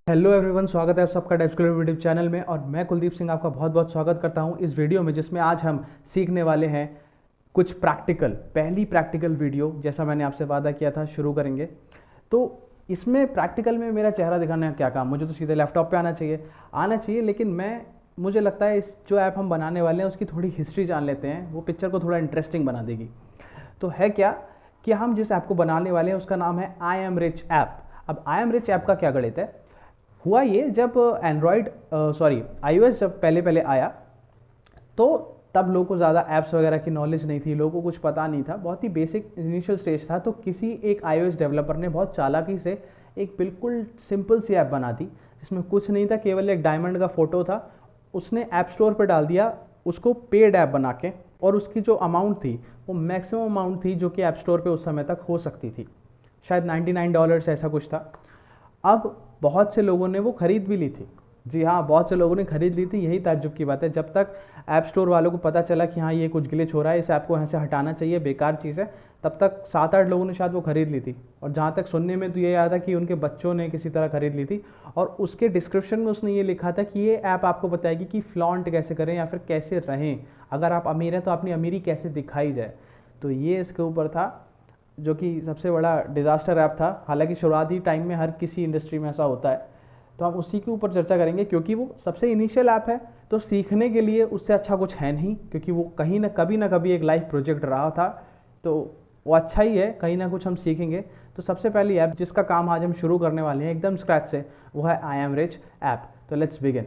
Hello everyone, स्वागत है आप सबका डेस्कटॉप यूट्यूब चैनल में। और मैं कुलदीप सिंह आपका बहुत बहुत स्वागत करता हूं इस वीडियो में, जिसमें आज हम सीखने वाले हैं कुछ पहली प्रैक्टिकल वीडियो, जैसा मैंने आपसे वादा किया था, शुरू करेंगे। तो इसमें प्रैक्टिकल में मेरा चेहरा दिखाने का क्या काम, मुझे तो सीधे लैपटॉप पे आना चाहिए, लेकिन मुझे लगता है इस जो ऐप हम बनाने वाले हैं उसकी थोड़ी हिस्ट्री जान लेते हैं, वो पिक्चर को थोड़ा इंटरेस्टिंग बना देगी। तो है क्या कि हम जिस ऐप को बनाने वाले हैं उसका नाम है आई एम रिच ऐप। अब आई एम रिच ऐप का क्या गणित है, हुआ ये जब iOS जब पहले आया तो तब लोगों को ज़्यादा ऐप्स वगैरह की नॉलेज नहीं थी, लोगों को कुछ पता नहीं था, बहुत ही बेसिक इनिशियल स्टेज था। तो किसी एक iOS डेवलपर ने बहुत चालाकी से एक बिल्कुल सिंपल सी ऐप बना दी, जिसमें कुछ नहीं था, केवल एक डायमंड का फोटो था। उसने ऐप स्टोर पर डाल दिया उसको पेड ऐप बना के, और उसकी जो अमाउंट थी वो मैक्सिमम अमाउंट थी जो कि ऐप स्टोर पे उस समय तक हो सकती थी, शायद $99 ऐसा कुछ था। अब बहुत से लोगों ने वो खरीद भी ली थी, जी हाँ, बहुत से लोगों ने खरीद ली थी। यही ताज्जुब की बात है, जब तक ऐप स्टोर वालों को पता चला कि हाँ ये कुछ ग्लिच हो रहा है, इस ऐप को यहाँ से हटाना चाहिए, बेकार चीज़ है, तब तक 7-8 लोगों ने शायद वो खरीद ली थी। और जहाँ तक सुनने में तो ये आया था कि उनके बच्चों ने किसी तरह खरीद ली थी, और उसके डिस्क्रिप्शन में उसने ये लिखा था कि ये ऐप आपको बताएगी कि फ्लॉन्ट कैसे करें या फिर कैसे रहें, अगर आप अमीर हैं तो अपनी अमीरी कैसे दिखाई जाए। तो ये इसके ऊपर था, जो कि सबसे बड़ा डिज़ास्टर ऐप था। हालांकि शुरुआती टाइम में हर किसी इंडस्ट्री में ऐसा होता है, तो हम उसी के ऊपर चर्चा करेंगे, क्योंकि वो सबसे इनिशियल ऐप है। तो सीखने के लिए उससे अच्छा कुछ है नहीं, क्योंकि वो कहीं ना कभी एक लाइफ प्रोजेक्ट रहा था, तो वो अच्छा ही है, कहीं ना कुछ हम सीखेंगे। तो सबसे पहली ऐप जिसका काम आज हम शुरू करने वाले हैं एकदम स्क्रैच से, वो है आई एम रिच ऐप। तो लेट्स बिगिन।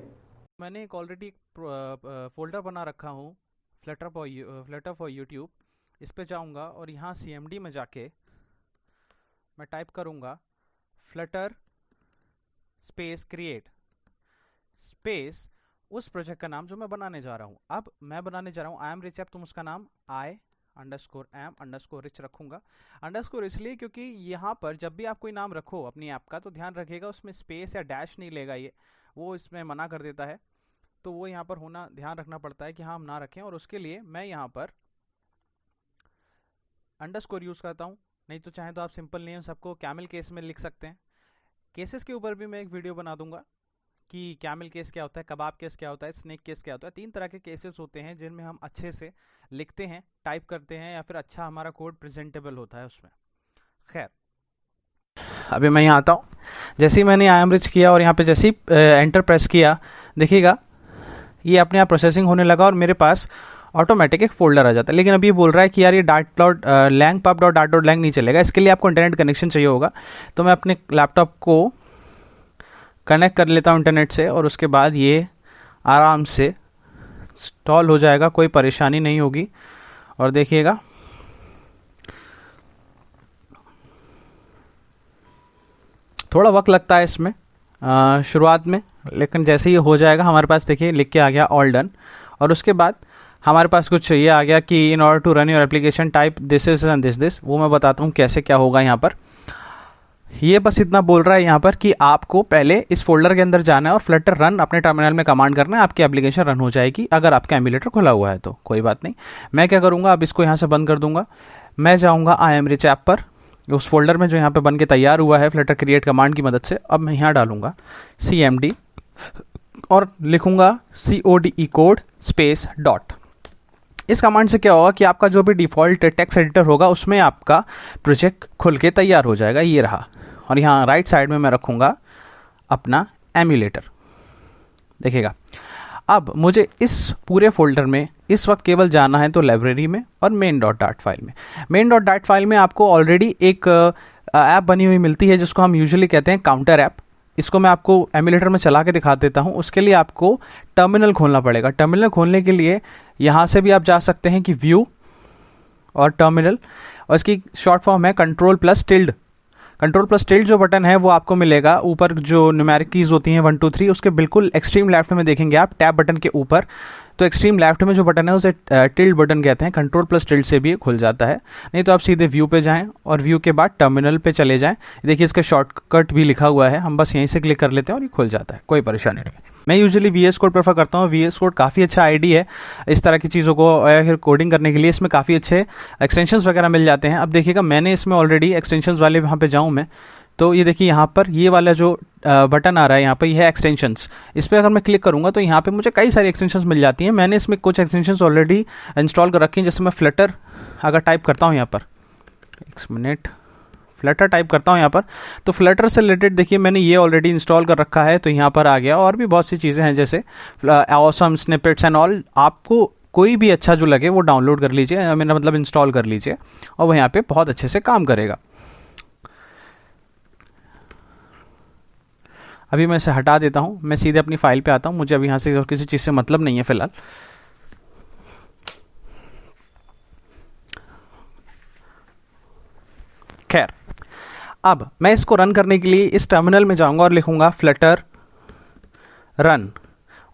मैंने एक ऑलरेडी फोल्डर बना रखा हूँ, फ्लटर फॉर यूट्यूब। इस पे जाऊंगा और यहाँ CMD में जाके मैं टाइप करूंगा फ्लटर स्पेस क्रिएट स्पेस उस प्रोजेक्ट का नाम जो मैं बनाने जा रहा हूँ। अब मैं बनाने जा रहा हूँ आई एम रिच ऐप, तुम उसका नाम I_am_rich रखूंगा। अंडरस्कोर इसलिए क्योंकि यहाँ पर जब भी आप कोई नाम रखो अपनी ऐप का, तो ध्यान रखिएगा उसमें स्पेस या डैश नहीं लेगा, ये वो इसमें मना कर देता है। तो वो यहाँ पर होना ध्यान रखना पड़ता है कि हाँ हम ना रखें, और उसके लिए मैं यहाँ पर अंडरस्कोर यूज़ करता हूँ। नहीं तो चाहे तो आप सिंपल नेम सबको कैमल केस में लिख सकते हैं। केसेस के ऊपर भी मैं एक वीडियो बना दूंगा कि कैमल केस क्या होता है, कबाब केस क्या होता है, स्नेक केस क्या होता है। 3 तरह के केसेस होते हैं जिनमें हम अच्छे से लिखते हैं, टाइप करते हैं, या फिर अच्छा हमारा कोड प्रेजेंटेबल होता है उसमें। खैर, अभी मैं यहाँ आता हूँ। जैसे ही मैंने आई एम रिच किया और यहाँ पे जैसे ही एंटर प्रेस किया, देखिएगा ये अपने आप प्रोसेसिंग होने लगा और मेरे पास ऑटोमेटिक एक फोल्डर आ जाता है। लेकिन अभी ये बोल रहा है कि यार ये lang नहीं चलेगा, इसके लिए आपको इंटरनेट कनेक्शन चाहिए होगा। तो मैं अपने लैपटॉप को कनेक्ट कर लेता हूँ इंटरनेट से, और उसके बाद ये आराम से इंस्टॉल हो जाएगा, कोई परेशानी नहीं होगी। और देखिएगा थोड़ा वक्त लगता है इसमें शुरुआत में, लेकिन जैसे ही हो जाएगा हमारे पास देखिए लिख के आ गया ऑल डन। और उसके बाद हमारे पास कुछ ये आ गया कि in order to run your application type this is and this. वो मैं बताता हूँ कैसे क्या होगा। यहाँ पर ये बस इतना बोल रहा है यहाँ पर कि आपको पहले इस फोल्डर के अंदर जाना है और फ्लटर रन अपने टर्मिनल में कमांड करना है, आपकी एप्लीकेशन रन हो जाएगी। अगर आपका एमुलेटर खुला हुआ है तो कोई बात नहीं। मैं क्या करूँगा, अब इसको यहाँ से बंद कर दूंगा। मैं जाऊँगा आई एम रिच ऐप पर, उस फोल्डर में जो यहाँ पर बन के तैयार हुआ है फ्लटर क्रिएट कमांड की मदद से। अब मैं यहाँ डालूंगा CMD और लिखूंगा CODE कोड स्पेस डॉट। इस कमांड से क्या होगा कि आपका जो भी डिफ़ॉल्ट टेक्स्ट एडिटर होगा उसमें आपका प्रोजेक्ट खुल के तैयार हो जाएगा, ये रहा। और यहाँ राइट साइड में मैं रखूँगा अपना एमुलेटर। देखिएगा अब मुझे इस पूरे फोल्डर में इस वक्त केवल जाना है तो लाइब्रेरी में और main.dat फाइल में। main.dat फाइल में आपको ऑलरेडी एक ऐप बनी हुई मिलती है जिसको हम यूजुअली कहते हैं काउंटर ऐप। इसको मैं आपको एमुलेटर में चला के दिखा देता हूँ। उसके लिए आपको टर्मिनल खोलना पड़ेगा। टर्मिनल खोलने के लिए यहाँ से भी आप जा सकते हैं कि व्यू और टर्मिनल, और इसकी शॉर्ट फॉर्म है कंट्रोल+tilde। कंट्रोल+tilde जो बटन है वो आपको मिलेगा ऊपर, जो न्यूमेरिक कीज़ होती हैं 1 2 3, उसके बिल्कुल एक्सट्रीम लेफ्ट में देखेंगे आप टैब बटन के ऊपर। तो एक्सट्रीम लेफ्ट में जो बटन है उसे टिल्ड बटन कहते हैं। कंट्रोल+tilde से भी खुल जाता है। नहीं तो आप सीधे व्यू पे जाएं और व्यू के बाद टर्मिनल पे चले जाएं। देखिए इसका शॉर्टकट भी लिखा हुआ है, हम बस यहीं से क्लिक कर लेते हैं और ये खुल जाता है, कोई परेशानी नहीं। मैं यूजुअली VS कोड प्रेफर करता हूँ। VS कोड काफ़ी अच्छा आईडी है इस तरह की चीज़ों को या फिर कोडिंग करने के लिए। इसमें काफ़ी अच्छे एक्सटेंशंस वगैरह मिल जाते हैं। अब देखिएगा मैंने इसमें ऑलरेडी एक्सटेंशंस वाले यहाँ पे जाऊँ मैं, तो ये देखिए यहाँ पर ये वाला जो बटन आ रहा है यहाँ पर, ये है एक्सटेंशंस। इस पर अगर मैं क्लिक करूँगा तो यहाँ पे मुझे कई सारी एक्सटेंशंस मिल जाती हैं। मैंने इसमें कुछ एक्सटेंशंस ऑलरेडी इंस्टॉल कर रखी हैं। जैसे मैं फ्लटर अगर टाइप करता हूँ यहाँ पर, एक मिनट, फ्लटर टाइप करता हूँ यहाँ पर, तो फ्लटर से रिलेटेड देखिए मैंने ये ऑलरेडी इंस्टॉल कर रखा है, तो यहाँ पर आ गया। और भी बहुत सी चीज़ें हैं जैसे ऑसम स्निपेट्स एंड ऑल। आपको कोई भी अच्छा जो लगे वो डाउनलोड कर लीजिए, मेरा मतलब इंस्टॉल कर लीजिए, और वो यहाँ पे बहुत अच्छे से काम करेगा। अभी मैं इसे हटा देता हूँ, मैं सीधे अपनी फाइल पे आता हूँ। मुझे अभी यहाँ से और किसी चीज़ से मतलब नहीं है फ़िलहाल। खैर, अब मैं इसको रन करने के लिए इस टर्मिनल में जाऊंगा और लिखूंगा फ्लटर रन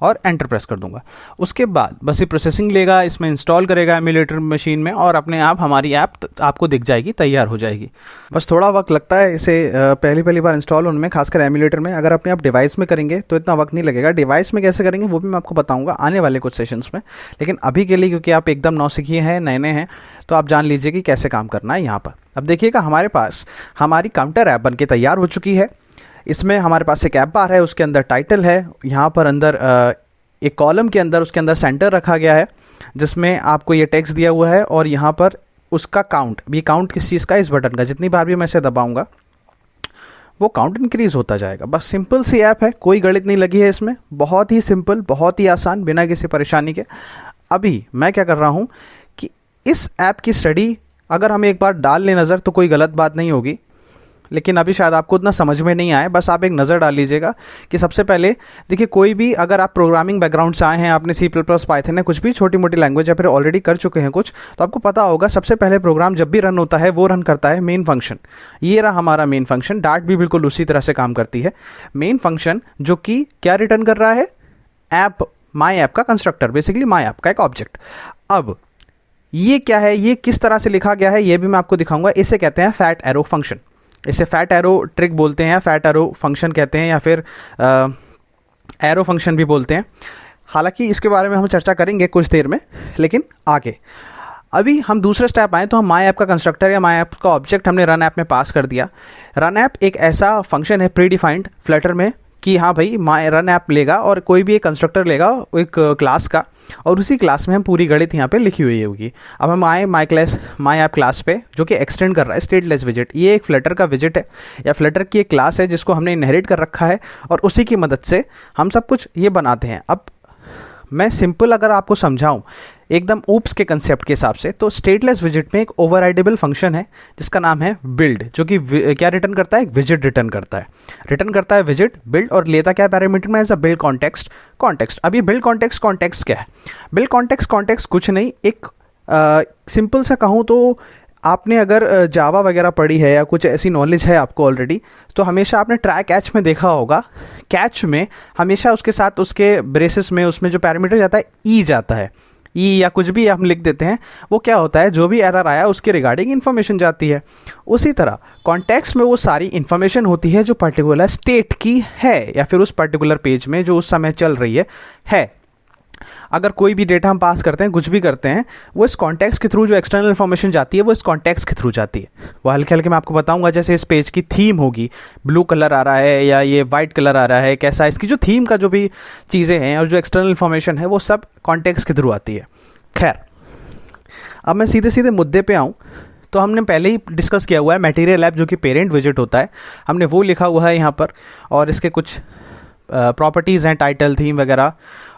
और एंटर प्रेस कर दूंगा। उसके बाद बस ये प्रोसेसिंग लेगा, इसमें इंस्टॉल करेगा एमुलेटर मशीन में, और अपने आप हमारी ऐप आपको दिख जाएगी, तैयार हो जाएगी। बस थोड़ा वक्त लगता है इसे पहली बार इंस्टॉल होने में, खासकर एमुलेटर में। अगर अपने आप डिवाइस में करेंगे तो इतना वक्त नहीं लगेगा। डिवाइस में कैसे करेंगे वो भी मैं आपको बताऊँगा आने वाले कुछ सेशंस में। लेकिन अभी के लिए, क्योंकि आप एकदम नौसिखिए हैं, नए हैं, तो आप जान लीजिए कि कैसे काम करना है यहाँ पर। अब देखिएगा हमारे पास हमारी काउंटर ऐप बनके तैयार हो चुकी है। इसमें हमारे पास एक ऐप बार है, उसके अंदर टाइटल है, यहाँ पर अंदर एक कॉलम के अंदर उसके अंदर सेंटर रखा गया है जिसमें आपको ये टेक्स्ट दिया हुआ है, और यहाँ पर उसका काउंट, ये काउंट किस चीज़ का, इस बटन का। जितनी बार भी मैं इसे दबाऊंगा वो काउंट इंक्रीज होता जाएगा। बस सिंपल सी ऐप है, कोई गणित नहीं लगी है इसमें, बहुत ही सिंपल, बहुत ही आसान, बिना किसी परेशानी के। अभी मैं क्या कर रहा हूँ कि इस ऐप की स्टडी अगर हम एक बार डाल लें नज़र तो कोई गलत बात नहीं होगी, लेकिन अभी शायद आपको उतना समझ में नहीं आए। बस आप एक नज़र डाल लीजिएगा कि सबसे पहले देखिए, कोई भी अगर आप प्रोग्रामिंग बैकग्राउंड से आए हैं, आपने C++, पाइथन है, कुछ भी छोटी मोटी लैंग्वेज या फिर ऑलरेडी कर चुके हैं कुछ, तो आपको पता होगा सबसे पहले प्रोग्राम जब भी रन होता है वो रन करता है मेन फंक्शन। ये रहा हमारा मेन फंक्शन। डार्ट भी बिल्कुल उसी तरह से काम करती है। मेन फंक्शन जो कि क्या रिटर्न कर रहा है, ऐप, माई ऐप का कंस्ट्रक्टर, बेसिकली माई ऐप का एक ऑब्जेक्ट। अब ये क्या है, ये किस तरह से लिखा गया है, ये भी मैं आपको दिखाऊंगा। इसे कहते हैं फैट एरो फंक्शन। इसे फैट एरो ट्रिक बोलते हैं, फैट एरो फंक्शन कहते हैं, या फिर एरो फंक्शन भी बोलते हैं। हालांकि इसके बारे में हम चर्चा करेंगे कुछ देर में, लेकिन आगे। अभी हम दूसरे स्टेप आए तो हम माई ऐप का कंस्ट्रक्टर या माई ऐप का ऑब्जेक्ट हमने रन ऐप में पास कर दिया। रन ऐप एक ऐसा फंक्शन है प्री डिफाइंड फ्लटर में कि हाँ भाई, माई रन ऐप लेगा और कोई भी एक कंस्ट्रक्टर लेगा एक क्लास का, और उसी क्लास में हम पूरी गणित यहाँ पे लिखी हुई होगी। अब हम आए माई ऐप क्लास पे, जो कि एक्सटेंड कर रहा है स्टेटलेस विजिट। ये एक फ्लटर का विजिट है या फ्लटर की एक क्लास है जिसको हमने इनहेरिट कर रखा है, और उसी की मदद से हम सब कुछ ये बनाते हैं। अब मैं सिंपल अगर आपको समझाऊं एकदम ऊप्स के कंसेप्ट के हिसाब से, तो स्टेटलेस विजिट में एक ओवरराइडेबल फंक्शन है जिसका नाम है बिल्ड, जो कि क्या रिटर्न करता है, एक विजिट रिटर्न करता है विजिट बिल्ड, और लेता क्या पैरामीटर में, एज अ बिल्ड कॉन्टेक्स्ट। अब ये बिल्ड कॉन्टेक्स्ट क्या है? बिल्ड कॉन्टेक्स्ट कुछ नहीं, एक सिंपल सा कहूँ तो आपने अगर जावा वगैरह पढ़ी है या कुछ ऐसी नॉलेज है आपको ऑलरेडी, तो हमेशा आपने ट्राई कैच में देखा होगा। कैच में हमेशा उसके साथ उसके ब्रेसेस में उसमें जो पैरामीटर जाता है ई जाता है, ई या कुछ भी हम लिख देते हैं। वो क्या होता है, जो भी एरर आया उसके रिगार्डिंग इन्फॉर्मेशन जाती है। उसी तरह कॉन्टेक्स्ट में वो सारी इन्फॉर्मेशन होती है जो पर्टिकुलर स्टेट की है या फिर उस पर्टिकुलर पेज में जो उस समय चल रही है। अगर कोई भी डेटा हम पास करते हैं, कुछ भी करते हैं, वो इस कॉन्टेक्स्ट के थ्रू जो एक्सटर्नल इन्फॉर्मेशन जाती है वो इस कॉन्टेक्स्ट के थ्रू जाती है। वो हल्के हल्के मैं आपको बताऊंगा। जैसे इस पेज की थीम होगी, ब्लू कलर आ रहा है या ये वाइट कलर आ रहा है, कैसा, इसकी जो थीम का जो भी चीज़ें हैं और जो एक्सटर्नल इन्फॉर्मेशन है वो सब कॉन्टेक्स्ट के थ्रू आती है। खैर, अब मैं सीधे मुद्दे पे आऊँ तो हमने पहले ही डिस्कस किया हुआ है मटेरियल ऐप, जो कि पेरेंट विजिट होता है, हमने वो लिखा हुआ है यहाँ पर, और इसके कुछ प्रॉपर्टीज़ हैं, टाइटल, थीम वगैरह,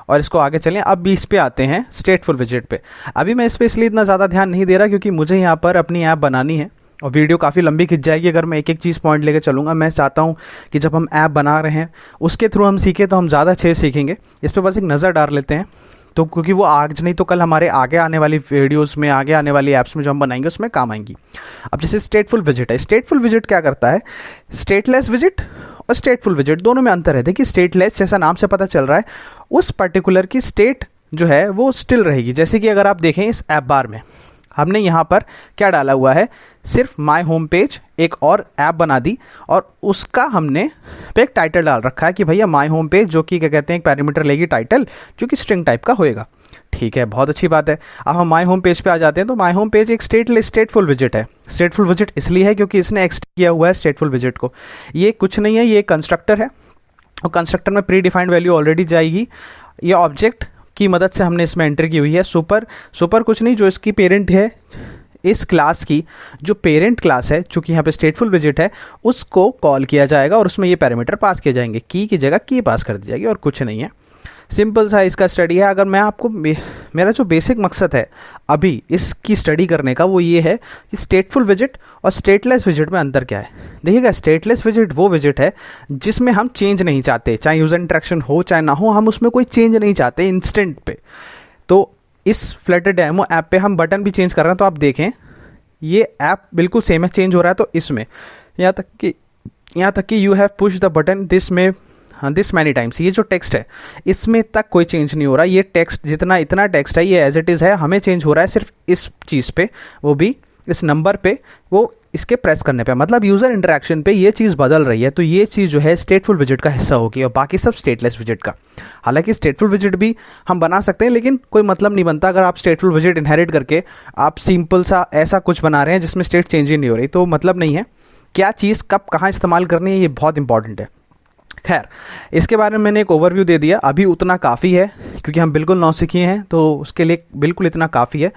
और इसको आगे चलें। अब भी इस पे आते हैं स्टेटफुल विजिट पे। अभी मैं इस पे इसलिए इतना ज़्यादा ध्यान नहीं दे रहा क्योंकि मुझे यहाँ पर अपनी ऐप बनानी है और वीडियो काफ़ी लंबी खिंच जाएगी अगर मैं एक एक चीज़ पॉइंट लेकर चलूँगा। मैं चाहता हूँ कि जब हम ऐप बना रहे हैं उसके थ्रू हम सीखें तो हम ज़्यादा अच्छे सीखेंगे। इस पर बस एक नज़र डाल लेते हैं, तो क्योंकि वो आज नहीं तो कल हमारे आगे आने वाली वीडियोस में, आगे आने वाली ऐप्स में जो हम बनाएंगे उसमें काम आएंगी। अब जैसे स्टेटफुल विजिट है, स्टेटफुल विजिट क्या करता है, स्टेटलेस विजिट और स्टेटफुल विजिट दोनों में अंतर है। देखिए, स्टेटलेस जैसा नाम से पता चल रहा है उस पर्टिकुलर की स्टेट जो है वो स्टिल रहेगी। जैसे कि अगर आप देखें इस ऐप बार में, हमने यहाँ पर क्या डाला हुआ है, सिर्फ माय होम पेज एक और ऐप बना दी और उसका हमने पे एक टाइटल डाल रखा है कि भैया माय होम पेज, जो कि क्या कहते हैं एक पैरामीटर लेगी टाइटल जो कि स्ट्रिंग टाइप का होएगा। ठीक है, बहुत अच्छी बात है। अब हम माय होम पेज पे आ जाते हैं। तो माय होम पेज एक स्टेटफुल विजिट है। स्टेटफुल विजिट इसलिए है क्योंकि इसने एक्सटेंड किया हुआ है स्टेटफुल विजिट को। ये कुछ नहीं है, ये एक कंस्ट्रक्टर है और कंस्ट्रक्टर में प्री डिफाइंड वैल्यू ऑलरेडी जाएगी। ये ऑब्जेक्ट की मदद से हमने इसमें एंटर की हुई है सुपर कुछ नहीं, जो इसकी पेरेंट है, इस क्लास की जो पेरेंट क्लास है, चूंकि यहाँ पे स्टेटफुल विजिट है, उसको कॉल किया जाएगा और उसमें ये पैरामीटर पास किए जाएंगे। की जगह की पास कर दी जाएगी और कुछ नहीं है। सिंपल सा इसका स्टडी है। अगर मैं आपको मेरा जो बेसिक मकसद है अभी इसकी स्टडी करने का वो ये है कि स्टेटफुल विजिट और स्टेटलेस विजिट में अंतर क्या है। देखिएगा, स्टेटलेस विजिट वो विजिट है जिसमें हम चेंज नहीं चाहते, चाहे यूज़र इंटरेक्शन हो चाहे ना हो, हम उसमें कोई चेंज नहीं चाहते इंस्टेंट पे। तो इस फ्लटर डेमो ऐप पे हम बटन भी चेंज कर रहे हैं, तो आप देखें ये ऐप बिल्कुल सेम है, चेंज हो रहा है। तो इसमें यहाँ तक कि you have push the button this many times, ये जो टेक्स्ट है इसमें तक कोई चेंज नहीं हो रहा। ये टेक्स्ट इतना टेक्स्ट है ये एज इट इज़ है। हमें चेंज हो रहा है सिर्फ इस चीज़ पे, वो भी इस नंबर पे, वो इसके प्रेस करने पे, मतलब यूज़र इंटरेक्शन पे ये चीज़ बदल रही है। तो ये चीज़ जो है स्टेटफुल विजिट का हिस्सा होगी और बाकी सब स्टेटलेस विजिट का। हालांकि स्टेटफुल विजिट भी हम बना सकते हैं, लेकिन कोई मतलब नहीं बनता अगर आप स्टेटफुल विजिट इनहेरिट करके आप सिंपल सा ऐसा कुछ बना रहे हैं जिसमें स्टेट चेंज ही नहीं हो रही, तो मतलब नहीं है। क्या चीज़ कब कहाँ इस्तेमाल करनी है ये बहुत इंपॉर्टेंट है। खैर, इसके बारे में मैंने एक ओवरव्यू दे दिया, अभी उतना काफ़ी है क्योंकि हम बिल्कुल नौसिखिए हैं, तो उसके लिए बिल्कुल इतना काफ़ी है।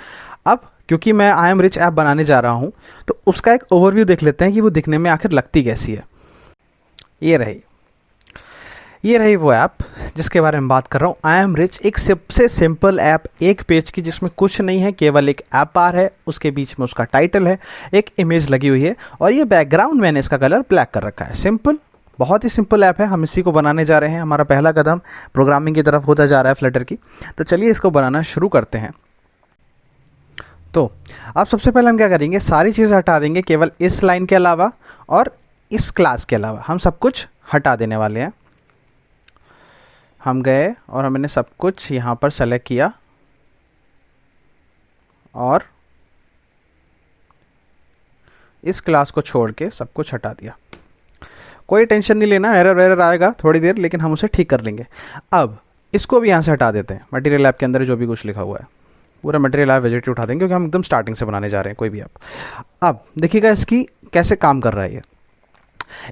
अब क्योंकि मैं आई एम रिच ऐप बनाने जा रहा हूँ तो उसका एक ओवरव्यू देख लेते हैं कि वो दिखने में आखिर लगती कैसी है। ये रही वो ऐप जिसके बारे में बात कर रहा हूँ। आई एम रिच एक सबसे सिंपल ऐप, एक पेज की, जिसमें कुछ नहीं है, केवल एक ऐप बार है, उसके बीच में उसका टाइटल है, एक इमेज लगी हुई है और ये बैकग्राउंड मैंने इसका कलर ब्लैक कर रखा है। सिंपल, बहुत ही सिंपल ऐप है। हम इसी को बनाने जा रहे हैं। हमारा पहला कदम प्रोग्रामिंग की तरफ होता जा रहा है फ्लटर की। तो चलिए इसको बनाना शुरू करते हैं। तो अब सबसे पहले हम क्या करेंगे, सारी चीज़ें हटा देंगे, केवल इस लाइन के अलावा और इस क्लास के अलावा हम सब कुछ हटा देने वाले हैं। हम गए और हमने सब कुछ यहाँ पर सेलेक्ट किया और इस क्लास को छोड़ के सब कुछ हटा दिया। कोई टेंशन नहीं लेना, एरर आएगा थोड़ी देर, लेकिन हम उसे ठीक कर लेंगे। अब इसको भी यहाँ से हटा देते हैं। मटेरियल ऐप के अंदर जो भी कुछ लिखा हुआ है पूरा मटेरियल ऐप विजिट उठा देंगे क्योंकि हम एकदम स्टार्टिंग से बनाने जा रहे हैं कोई भी ऐप। अब देखिएगा इसकी कैसे काम कर रहा है ये।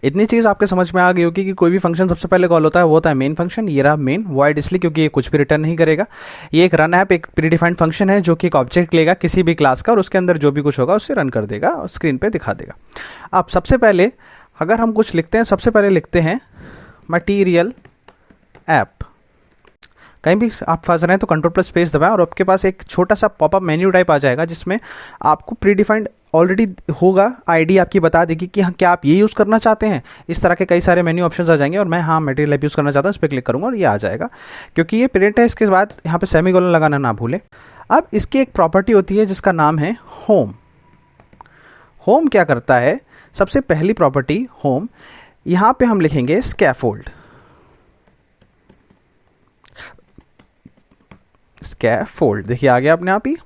इतनी चीज़ आपके समझ में आ गई होगी कि कोई भी फंक्शन सबसे पहले कॉल होता है, वो होता है मेन फंक्शन। ये रहा मेन, वॉइड इसलिए क्योंकि ये कुछ भी रिटर्न नहीं करेगा। ये एक रन ऐप, एक प्री डिफाइंड फंक्शन है जो कि एक ऑब्जेक्ट लेगा किसी भी क्लास का और उसके अंदर जो भी कुछ होगा उससे रन कर देगा और स्क्रीन पे दिखा देगा। अब सबसे पहले अगर हम कुछ लिखते हैं, सबसे पहले लिखते हैं मटीरियल ऐप। कहीं भी आप फंस रहे हैं तो कंट्रोल प्लस स्पेस दबाएं और आपके पास एक छोटा सा पॉपअप मेन्यू टाइप आ जाएगा जिसमें आपको प्री डिफाइंड ऑलरेडी होगा, आईडी आपकी बता देगी कि हाँ क्या आप ये यूज़ करना चाहते हैं। इस तरह के कई सारे मेन्यू ऑप्शंस आ जाएंगे और मैं हाँ मटेरियल ऐप यूज़ करना चाहता हूँ, इस पर क्लिक करूँगा और ये आ जाएगा। क्योंकि ये पेरेंट है, इसके बाद यहाँ पे सेमीकोलन लगाना ना भूलें। अब इसकी एक प्रॉपर्टी होती है जिसका नाम है होम। होम क्या करता है, सबसे पहली प्रॉपर्टी होम, यहाँ पे हम लिखेंगे स्कैफोल्ड। स्कैफोल्ड देखिए आ गया अपने आप ही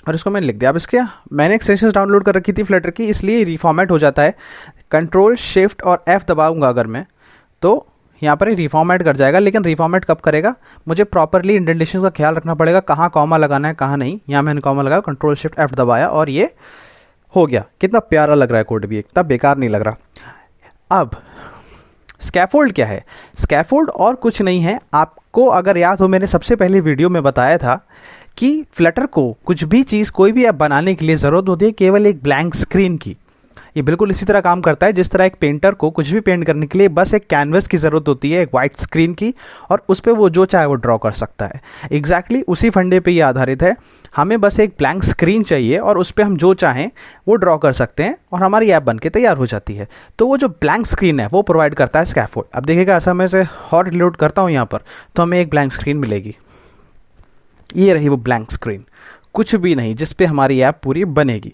और इसको मैंने लिख दिया। अब इसके मैंने एक्सटेंशंस डाउनलोड कर रखी थी फ्लटर की, इसलिए रिफॉर्मेट हो जाता है। कंट्रोल शिफ्ट और F दबाऊंगा अगर मैं, तो यहाँ पर रिफॉर्मेट कर जाएगा। लेकिन रिफॉर्मेट कब करेगा, मुझे प्रॉपरली इंडेंटेशन का ख्याल रखना पड़ेगा, कहाँ कॉमा लगाना है कहाँ नहीं। यहाँ मैंने कॉमा लगाया, कंट्रोल शिफ्ट F दबाया और ये हो गया। कितना प्यारा लग रहा है कोड भी, इतना बेकार नहीं लग रहा। अब स्कैफोल्ड क्या है, स्कैफोल्ड और कुछ नहीं है। आपको अगर याद हो, मैंने सबसे पहले वीडियो में बताया था कि फ्लटर को कुछ भी चीज़, कोई भी ऐप बनाने के लिए ज़रूरत होती है केवल एक ब्लैंक स्क्रीन की। ये बिल्कुल इसी तरह काम करता है जिस तरह एक पेंटर को कुछ भी पेंट करने के लिए बस एक कैनवस की ज़रूरत होती है, एक वाइट स्क्रीन की, और उस पर वो जो चाहे वो ड्रॉ कर सकता है। एग्जैक्टली उसी फंडे पे ये आधारित है। हमें बस एक ब्लैंक स्क्रीन चाहिए और उस पर हम जो चाहें वो ड्रॉ कर सकते हैं और हमारी ऐप बन के तैयार हो जाती है। तो वो जो ब्लैंक स्क्रीन है वो प्रोवाइड करता है स्कैफोल्ड। अब देखिएगा ऐसा मैं से हॉट रिलोड करता हूँ यहाँ पर तो हमें एक ब्लैंक स्क्रीन मिलेगी। ये रही वो ब्लैंक स्क्रीन, कुछ भी नहीं, जिस पे हमारी ऐप पूरी बनेगी।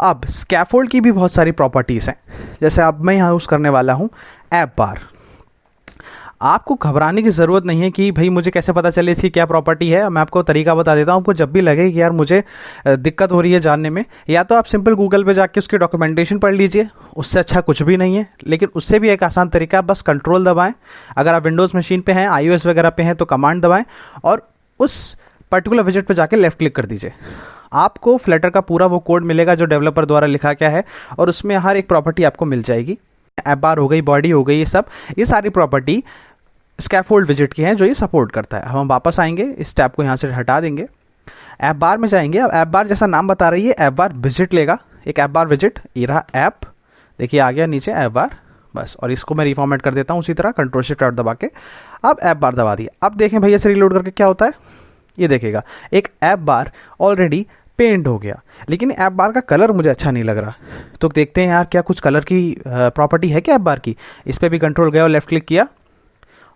अब स्कैफोल्ड की भी बहुत सारी प्रॉपर्टीज़ हैं, जैसे अब मैं यहाँ यूज़ करने वाला हूँ ऐप बार। आपको घबराने की ज़रूरत नहीं है कि भाई मुझे कैसे पता चले इसकी क्या प्रॉपर्टी है। मैं आपको तरीका बता देता हूँ। आपको जब भी लगे कि यार मुझे दिक्कत हो रही है जानने में, या तो आप सिंपल गूगल पे जाके उसकी डॉक्यूमेंटेशन पढ़ लीजिए, उससे अच्छा कुछ भी नहीं है। लेकिन उससे भी एक आसान तरीका है, बस कंट्रोल दबाएं। अगर आप विंडोज़ मशीन पे हैं, iOS वगैरह पे हैं, तो कमांड दबाएं और उस पर्टिकुलर विजेट पे जाके लेफ्ट क्लिक कर दीजिए। आपको फ्लटर का पूरा वो कोड मिलेगा जो डेवलपर द्वारा लिखा गया है, और उसमें हर एक प्रॉपर्टी आपको मिल जाएगी। ऐप बार हो गई, बॉडी हो गई, ये सारी प्रॉपर्टी स्कैफोल्ड विजिट की हैं जो ये सपोर्ट करता है। हम वापस आएंगे, इस टैब को यहाँ से हटा देंगे, ऐप बार में जाएंगे। अब ऐप बार जैसा नाम बता रही है, ऐप बार विजिट लेगा, एक ऐप बार विजिट, ये रहा ऐप, देखिए आ गया नीचे ऐप बार, बस। और इसको मैं रिफॉर्मेट कर देता हूँ उसी तरह, कंट्रोल शिफ्ट आउट दबा के। अब ऐप बार दबा दिया। अब देखें भैया से रिलोड करके क्या होता है, ये देखेगा एक ऐप बार ऑलरेडी पेंट हो गया। लेकिन ऐप बार का कलर मुझे अच्छा नहीं लग रहा, तो देखते हैं यार क्या कुछ कलर की प्रॉपर्टी है क्या ऐप बार की। इस पर भी कंट्रोल गया और लेफ्ट क्लिक किया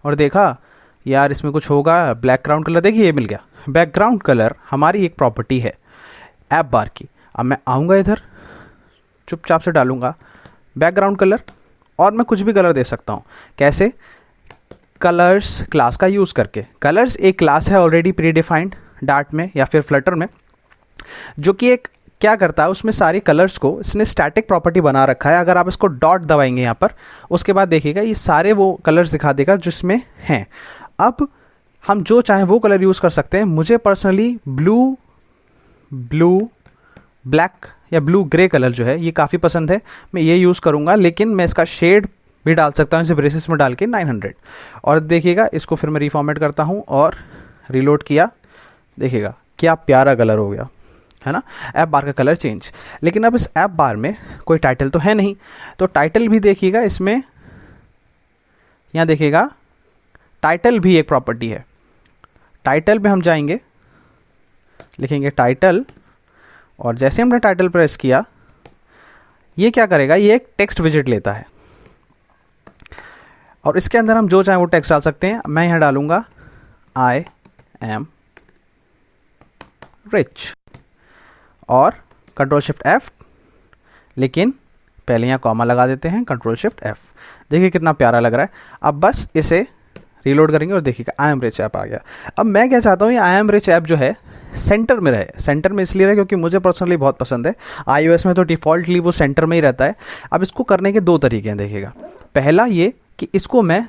और देखा यार इसमें कुछ होगा। बैकग्राउंड कलर, देखिए ये मिल गया। बैकग्राउंड कलर हमारी एक प्रॉपर्टी है ऐप बार की। अब मैं आऊँगा इधर, चुपचाप से डालूंगा बैकग्राउंड कलर, और मैं कुछ भी कलर दे सकता हूँ। कैसे? कलर्स क्लास का यूज़ करके। कलर्स एक क्लास है ऑलरेडी प्री डिफाइंड डार्ट में या फिर फ्लटर में, जो कि एक क्या करता है, उसमें सारे कलर्स को इसने स्टैटिक प्रॉपर्टी बना रखा है। अगर आप इसको डॉट दबाएंगे यहाँ पर, उसके बाद देखिएगा ये सारे वो कलर्स दिखा देगा जिसमें हैं। अब हम जो चाहें वो कलर यूज़ कर सकते हैं। मुझे पर्सनली ब्लू ब्लैक या ब्लू ग्रे कलर जो है ये काफ़ी पसंद है, मैं ये यूज़ करूँगा। लेकिन मैं इसका शेड भी डाल सकता हूँ इसे ब्रेसेस में डाल के 900। और देखिएगा इसको फिर मैं रिफॉर्मेट करता हूँ और रिलोड किया, देखिएगा क्या प्यारा कलर हो गया, है ना। ऐप बार का कलर चेंज। लेकिन अब इस ऐप बार में कोई टाइटल तो है नहीं, तो टाइटल भी देखिएगा इसमें, यहाँ देखिएगा टाइटल भी एक प्रॉपर्टी है। टाइटल में हम जाएंगे, लिखेंगे टाइटल, और जैसे हमने टाइटल प्रेस किया, ये क्या करेगा, ये एक टेक्स्ट विजिट लेता है और इसके अंदर हम जो चाहें वो टेक्स्ट डाल सकते हैं। मैं यहाँ डालूंगा आई एम रिच और कंट्रोल शिफ्ट एफ, लेकिन पहले यहाँ कॉमा लगा देते हैं, कंट्रोल शिफ्ट एफ। देखिए कितना प्यारा लग रहा है। अब बस इसे रीलोड करेंगे और देखिएगा आई एम रिच ऐप आ गया। अब मैं क्या चाहता हूँ, ये आई एम रिच ऐप जो है सेंटर में रहे। सेंटर में इसलिए रहे क्योंकि मुझे पर्सनली बहुत पसंद है। iOS में तो डिफ़ॉल्टली वो सेंटर में ही रहता है। अब इसको करने के दो तरीके हैं, देखिएगा। पहला ये कि इसको मैं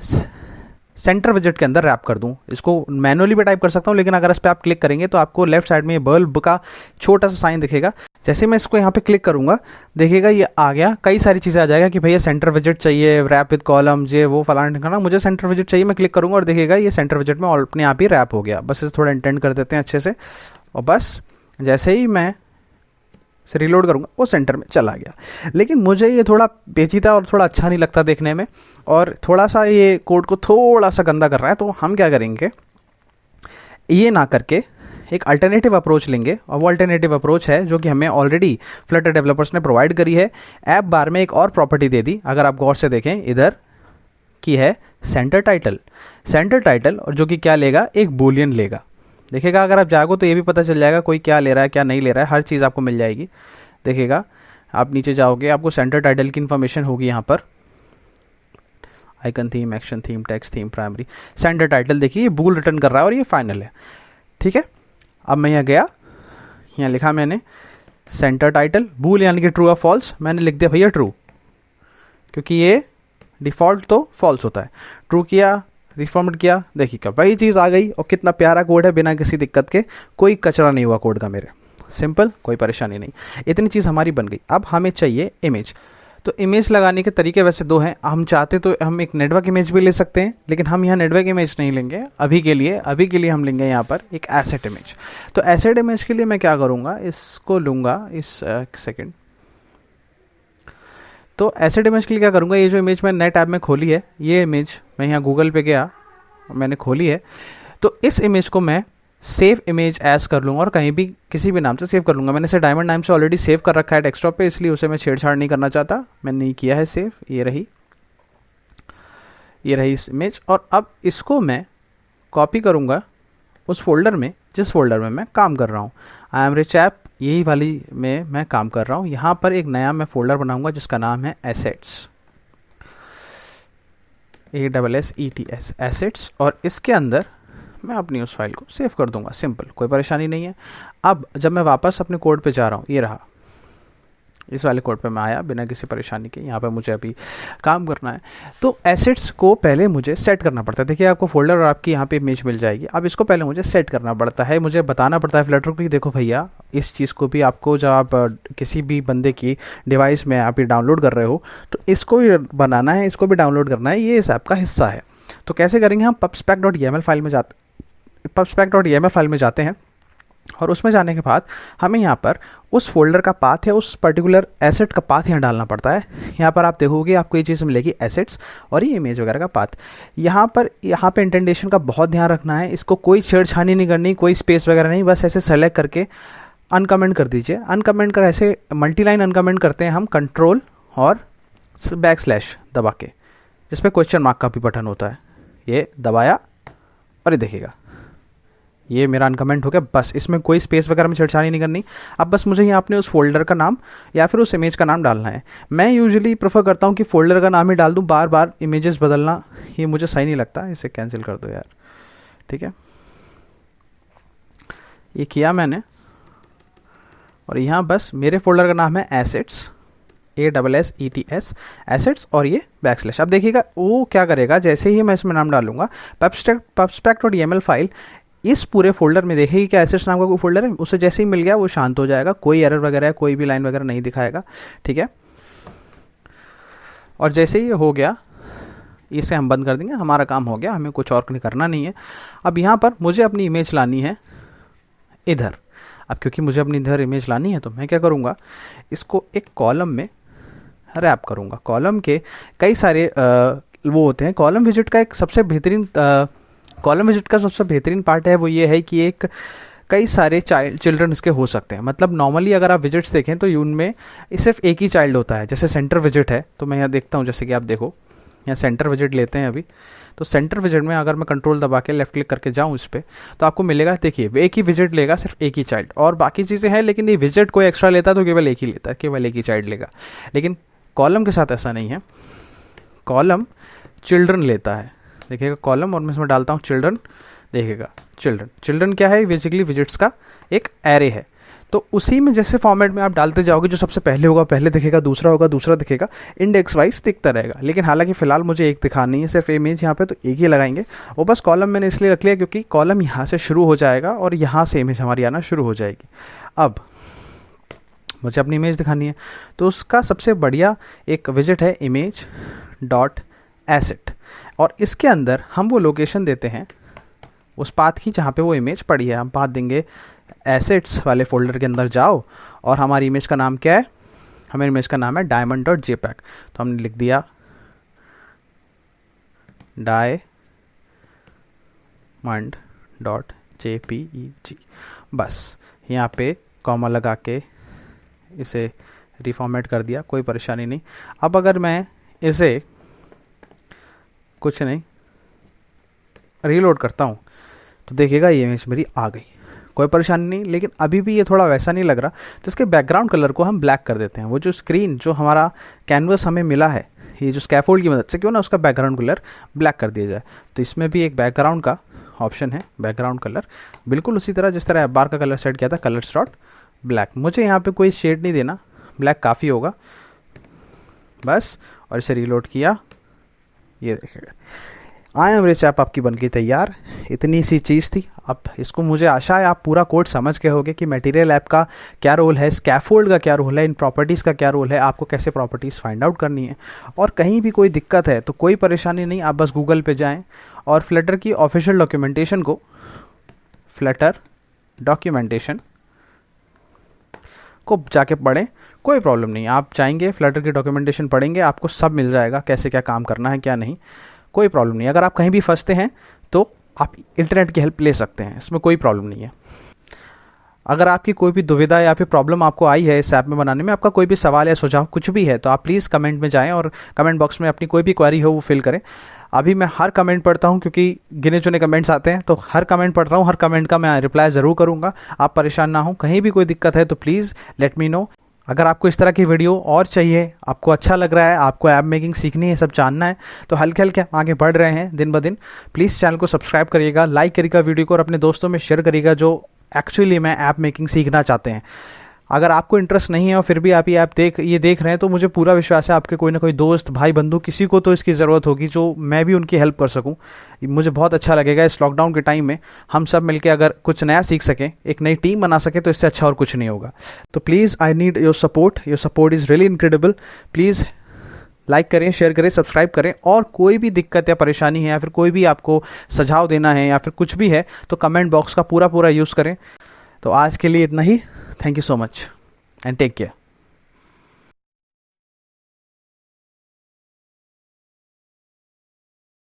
सेंटर विजिट के अंदर रैप कर दूं। इसको मैनुअली भी टाइप कर सकता हूं, लेकिन अगर इस पर आप क्लिक करेंगे तो आपको लेफ्ट साइड में ये बल्ब का छोटा सा साइन दिखेगा। जैसे मैं इसको यहाँ पे क्लिक करूँगा, देखिएगा ये आ गया, कई सारी चीज़ें आ जाएगा कि भैया सेंटर विजिट चाहिए, रैप विद कॉलम, जे वो फलाना ठिकाना, मुझे सेंटर विजिट चाहिए। मैं क्लिक करूँगा और देखिएगा ये सेंटर विजिट में अपने आप ही रैप हो गया। बस इसे थोड़ा इंटेंड कर देते हैं अच्छे से, और बस जैसे ही मैं से रिलोड करूँगा वो सेंटर में चला गया। लेकिन मुझे ये थोड़ा पेचीदा और थोड़ा अच्छा नहीं लगता देखने में, और थोड़ा सा ये कोड को थोड़ा सा गंदा कर रहा है। तो हम क्या करेंगे, ये ना करके एक अल्टरनेटिव अप्रोच लेंगे, और वो अल्टरनेटिव अप्रोच है जो कि हमें ऑलरेडी फ्लटर डेवलपर्स ने प्रोवाइड करी है। ऐप बार में एक और प्रॉपर्टी दे दी, अगर आप गौर से देखें इधर की है सेंटर टाइटल। सेंटर टाइटल, और जो कि क्या लेगा, एक बूलियन लेगा। देखिएगा अगर आप जागो तो ये भी पता चल जाएगा कोई क्या ले रहा है क्या नहीं ले रहा है, हर चीज़ आपको मिल जाएगी। देखिएगा आप नीचे जाओगे, आपको सेंटर टाइटल की इन्फॉर्मेशन होगी यहाँ पर, icon theme, action theme, text theme, primary, centre title. देखिए ये बूल रिटर्न कर रहा है और ये फाइनल है, ठीक है। अब मैं यहाँ गया, यहाँ लिखा मैंने सेंटर टाइटल बूल, यानी कि ट्रू और फॉल्स। मैंने लिख दिया भैया ट्रू, क्योंकि ये डिफ़ॉल्ट तो फॉल्स होता है। ट्रू किया, रिफॉर्मेट किया, देखिएगा वही चीज़ आ गई। और कितना प्यारा कोड है, बिना किसी दिक्कत के, कोई कचरा नहीं हुआ कोड का मेरे, सिंपल, कोई परेशानी नहीं। इतनी चीज़ हमारी बन गई। अब हमें चाहिए इमेज। तो इमेज लगाने के तरीके वैसे दो हैं। हम चाहते तो हम एक नेटवर्क इमेज भी ले सकते हैं, लेकिन हम यहाँ नेटवर्क इमेज नहीं लेंगे अभी के लिए हम लेंगे यहाँ पर एक एसेट इमेज। तो एसेट इमेज के लिए मैं क्या करूँगा, इसको लूँगा, इस सेकेंड। तो एसेट इमेज के लिए क्या करूँगा, ये जो इमेज मैं नए टैब में खोली है, ये इमेज मैं यहाँ गूगल पे गया, मैंने खोली है। तो इस इमेज को मैं सेव इमेज एज कर लूँगा और कहीं भी किसी भी नाम से सेव कर लूँगा। मैंने इसे डायमंड नाम से ऑलरेडी सेव कर रखा है डेस्कटॉप पे, इसलिए उसे मैं छेड़छाड़ नहीं करना चाहता, मैंने नहीं किया है सेव। ये रही इस इमेज। और अब इसको मैं कॉपी करूँगा उस फोल्डर में जिस फोल्डर में मैं काम कर रहा हूँ। आई एम रिच ऐप, यही वाली में मैं काम कर रहा हूँ। यहाँ पर एक नया मैं फोल्डर बनाऊँगा जिसका नाम है एसेट्स। ASSETS एसेट्स, और इसके अंदर मैं अपनी उस फाइल को सेव कर दूंगा। सिंपल, कोई परेशानी नहीं है। अब जब मैं वापस अपने कोड पे जा रहा हूँ, ये रहा, इस वाले कोड पे मैं आया बिना किसी परेशानी के। यहाँ पे मुझे अभी काम करना है, तो एसेट्स को पहले मुझे सेट करना पड़ता है। देखिए आपको फोल्डर और आपकी यहाँ पे इमेज मिल जाएगी। अब इसको पहले मुझे सेट करना पड़ता है, मुझे बताना पड़ता है फ्लटर को कि देखो भैया, इस चीज़ को भी आपको, जब आप किसी भी बंदे की डिवाइस में आप ये डाउनलोड कर रहे हो तो इसको भी बनाना है, इसको भी डाउनलोड करना है, ये इस ऐप का हिस्सा है। तो कैसे करेंगे हम, pubspec.yaml फाइल में जाते हैं, और उसमें जाने के बाद हमें यहाँ पर उस फोल्डर का पाथ है, उस पर्टिकुलर एसेट का पाथ यहाँ डालना पड़ता है। यहाँ पर आप देखोगे आपको ये चीज़ मिलेगी एसेट्स और ये इमेज वगैरह का पाथ। यहाँ पे इंटेंटेशन का बहुत ध्यान रखना है, इसको कोई छेड़छानी नहीं करनी, कोई स्पेस वगैरह नहीं, बस ऐसे सेलेक्ट करके अनकमेंट कर दीजिए। अनकमेंट का ऐसे मल्टीलाइन अनकमेंट करते हैं हम कंट्रोल और बैकस्लैश दबा के, जिसमें क्वेश्चन मार्क का भी बटन होता है, ये दबाया और ये देखिएगा ये मेरा अनकमेंट हो गया। बस इसमें कोई स्पेस वगैरह में छेड़छाड़ी नहीं करनी। अब बस मुझे यहाँ अपने उस फोल्डर का नाम या फिर उस इमेज का नाम डालना है। मैं यूजुअली प्रेफर करता हूँ कि फोल्डर का नाम ही डाल दूँ, बार बार इमेजेस बदलना ये मुझे सही नहीं लगता, इसे कैंसिल कर दो यार, ठीक है। ये किया मैंने, और यहाँ बस मेरे फोल्डर का नाम है एसेट्स, ASSETS एसेट्स, और ये बैकस्लैश। अब देखिएगा वो क्या करेगा, जैसे ही मैं इसमें नाम डालूंगा pubspec.yaml फाइल इस पूरे फोल्डर में देखेगी कि एसेट्स नाम का कोई फोल्डर है, उसे जैसे ही मिल गया वो शांत हो जाएगा, कोई एरर वगैरह कोई भी लाइन वगैरह नहीं दिखाएगा, ठीक है। और जैसे ही हो गया इसे हम बंद कर देंगे, हमारा काम हो गया, हमें कुछ और करना नहीं है। अब यहाँ पर मुझे अपनी इमेज लानी है इधर। अब क्योंकि मुझे अपनी इधर इमेज लानी है तो मैं क्या करूँगा, इसको एक कॉलम में रैप करूँगा। कॉलम के कई सारे वो होते हैं। कॉलम विजिट का सबसे बेहतरीन पार्ट है वो ये है कि एक कई सारे चिल्ड्रन इसके हो सकते हैं। मतलब नॉर्मली अगर आप विजिट्स देखें तो उनमें सिर्फ एक ही चाइल्ड होता है। जैसे सेंटर विजिट है, तो मैं यहाँ देखता हूँ, जैसे कि आप देखो यहाँ सेंटर विजिट लेते हैं अभी, तो सेंटर विजिट में अगर मैं कंट्रोल दबा के लेफ्ट क्लिक करके जाऊँ इस पर, तो आपको मिलेगा, देखिए एक ही विजिट लेगा, सिर्फ एक ही चाइल्ड, और बाकी चीज़ें हैं लेकिन ये विजिट कोई एक्स्ट्रा लेता है तो केवल एक ही लेता है, केवल एक ही चाइल्ड लेगा। लेकिन कॉलम के साथ ऐसा नहीं है, कॉलम चिल्ड्रन लेता है। देखिएगा कॉलम, और मैं इसमें डालता हूँ चिल्ड्रन, देखिएगा चिल्ड्रन क्या है, बेसिकली विजिट्स का एक एरे है। तो उसी में जैसे फॉर्मेट में आप डालते जाओगे, जो सबसे पहले होगा पहले दिखेगा, दूसरा होगा दूसरा दिखेगा, इंडेक्स वाइज दिखता रहेगा। लेकिन हालांकि फिलहाल मुझे एक दिखानी है, सिर्फ इमेज यहाँ पे, तो एक ही लगाएंगे। वो बस कॉलम मैंने इसलिए रख लिया क्योंकि कॉलम यहाँ से शुरू हो जाएगा और यहाँ से इमेज हमारी आना शुरू हो जाएगी। अब मुझे अपनी इमेज दिखानी है, तो उसका सबसे बढ़िया एक विजिट है image.asset, और इसके अंदर हम वो लोकेशन देते हैं उस पाथ की जहाँ पे वो इमेज पड़ी है। हम पाथ देंगे एसेट्स वाले फोल्डर के अंदर जाओ, और हमारी इमेज का नाम क्या है, हमारी इमेज का नाम है diamond.jpg। तो हमने लिख दिया diamond.jpg, बस यहाँ पे कॉमा लगा के इसे रिफॉर्मेट कर दिया, कोई परेशानी नहीं। अब अगर मैं इसे कुछ नहीं रीलोड करता हूँ तो देखिएगा ये इमेज मेरी आ गई, कोई परेशानी नहीं। लेकिन अभी भी ये थोड़ा वैसा नहीं लग रहा, तो इसके बैकग्राउंड कलर को हम ब्लैक कर देते हैं। वो जो स्क्रीन, जो हमारा कैनवस हमें मिला है ये जो स्कैफोल्ड की मदद से, क्यों ना उसका बैकग्राउंड कलर ब्लैक कर दिया जाए। तो इसमें भी एक बैकग्राउंड का ऑप्शन है, बैकग्राउंड कलर, बिल्कुल उसी तरह जिस तरह बार का कलर सेट किया था, कलर्स डॉट ब्लैक। मुझे यहाँ पे कोई शेड नहीं देना, ब्लैक काफ़ी होगा बस। और इसे रीलोड किया, ये देखिएगा आई एम रिच ऐप आपकी बनके तैयार। इतनी सी चीज़ थी। अब इसको मुझे आशा है आप पूरा कोड समझ गए होगे कि मटेरियल ऐप का क्या रोल है, स्कैफोल्ड का क्या रोल है, इन प्रॉपर्टीज़ का क्या रोल है, आपको कैसे प्रॉपर्टीज़ फाइंड आउट करनी है। और कहीं भी कोई दिक्कत है तो कोई परेशानी नहीं, आप बस गूगल पे जाएं और फ्लटर की ऑफिशियल डॉक्यूमेंटेशन को, फ्लटर डॉक्यूमेंटेशन को जाके पढ़ें, कोई प्रॉब्लम नहीं। आप जाएंगे फ्लटर की डॉक्यूमेंटेशन पढ़ेंगे, आपको सब मिल जाएगा, कैसे क्या काम करना है क्या नहीं, कोई प्रॉब्लम नहीं। अगर आप कहीं भी फंसते हैं तो आप इंटरनेट की हेल्प ले सकते हैं, इसमें कोई प्रॉब्लम नहीं है। अगर आपकी कोई भी दुविधा या फिर प्रॉब्लम आपको आई है इस ऐप में बनाने में, आपका कोई भी सवाल या सुझाव कुछ भी है, तो आप प्लीज़ कमेंट में जाएं और कमेंट बॉक्स में अपनी कोई भी क्वेरी हो वो फिल करें। अभी मैं हर कमेंट पढ़ता हूं क्योंकि गिने चुने कमेंट्स आते हैं, तो हर कमेंट पढ़ रहा हूं, हर कमेंट का मैं रिप्लाई ज़रूर करूंगा। आप परेशान ना हो, कहीं भी कोई दिक्कत है तो प्लीज़ लेट मी नो। अगर आपको इस तरह की वीडियो और चाहिए, आपको अच्छा लग रहा है, आपको ऐप मेकिंग सीखनी है, सब जानना है, तो हल्के हल्के आगे बढ़ रहे हैं दिन ब दिन, प्लीज़ चैनल को सब्सक्राइब करिएगा, लाइक करिएगा वीडियो को और अपने दोस्तों में शेयर करिएगा जो एक्चुअली में ऐप मेकिंग सीखना चाहते हैं। अगर आपको इंटरेस्ट नहीं है और फिर भी आप ये ऐप देख रहे हैं, तो मुझे पूरा विश्वास है आपके कोई ना कोई दोस्त, भाई, बंधु, किसी को तो इसकी ज़रूरत होगी, जो मैं भी उनकी हेल्प कर सकूं। मुझे बहुत अच्छा लगेगा इस लॉकडाउन के टाइम में हम सब मिलकर अगर कुछ नया सीख सकें, एक नई टीम बना सकें, तो इससे अच्छा और कुछ नहीं होगा। तो please I need your support is really incredible. Please like करें, शेयर करें, सब्सक्राइब करें, और कोई भी दिक्कत या परेशानी है या फिर कोई भी आपको सुझाव देना है या फिर कुछ भी है, तो कमेंट बॉक्स का पूरा यूज़ करें। तो आज के लिए इतना ही। Thank you so much and take care.